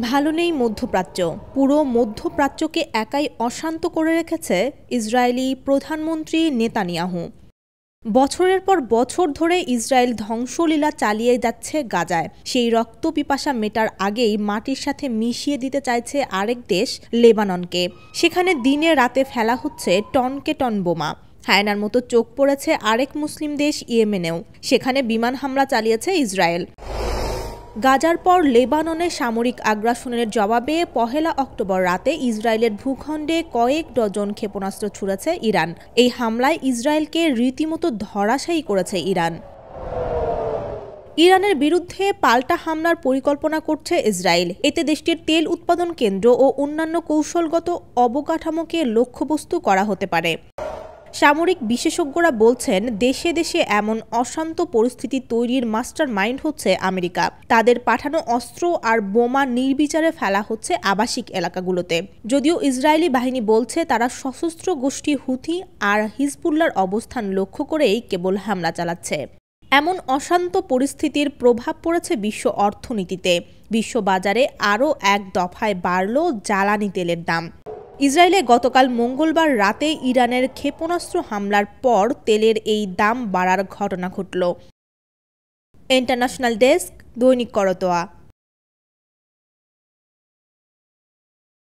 ভালো নেই মধ্যপ্রাচ্য। পুরো মধ্যপ্রাচ্যকে একাই অশান্ত করে রেখেছে ইসরায়েলি প্রধানমন্ত্রী নেতানিয়াহু। বছরের পর বছর ধরে ইসরায়েল ধ্বংসলীলা চালিয়ে যাচ্ছে গাজায়। সেই রক্তপিপাসা মেটার আগেই মাটির সাথে মিশিয়ে দিতে চাইছে আরেক দেশ লেবাননকে। সেখানে দিনে রাতে ফেলা হচ্ছে টনকে টন বোমা। হায়নার মতো চোখ পড়েছে আরেক মুসলিম দেশ ইয়েমেনেও। সেখানে বিমান হামলা চালিয়েছে ইসরায়েল। গাজার পর লেবাননে সামরিক আগ্রাসনের জবাবে ১ অক্টোবর রাতে ইসরায়েলের ভূখণ্ডে কয়েক ডজন ক্ষেপণাস্ত্র ছুড়েছে ইরান। এই হামলায় ইসরায়েলকে রীতিমতো ধরাশায়ী করেছে ইরান। ইরানের বিরুদ্ধে পাল্টা হামলার পরিকল্পনা করছে ইসরায়েল। এতে দেশটির তেল উৎপাদন কেন্দ্র ও অন্যান্য কৌশলগত অবকাঠামোকে লক্ষ্যবস্তু করা হতে পারে। সামরিক বিশেষজ্ঞরা বলছেন, দেশে দেশে এমন অশান্ত পরিস্থিতি তৈরির মাস্টার মাইন্ড হচ্ছে আমেরিকা। তাদের পাঠানো অস্ত্র আর বোমা নির্বিচারে ফেলা হচ্ছে আবাসিক এলাকাগুলোতে। যদিও ইসরায়েলি বাহিনী বলছে তারা সশস্ত্র গোষ্ঠী হুথি আর হিজবুল্লাহর অবস্থান লক্ষ্য করেই কেবল হামলা চালাচ্ছে। এমন অশান্ত পরিস্থিতির প্রভাব পড়েছে বিশ্ব অর্থনীতিতে। বিশ্ববাজারে আরও এক দফায় বাড়ল জ্বালানি তেলের দাম। ইসরায়েলে গতকাল মঙ্গলবার রাতে ইরানের ক্ষেপণাস্ত্র হামলার পর তেলের এই দাম বাড়ার ঘটনা ঘটল। ইন্টারন্যাশনাল ডেস্ক, দৈনিক করতোয়া।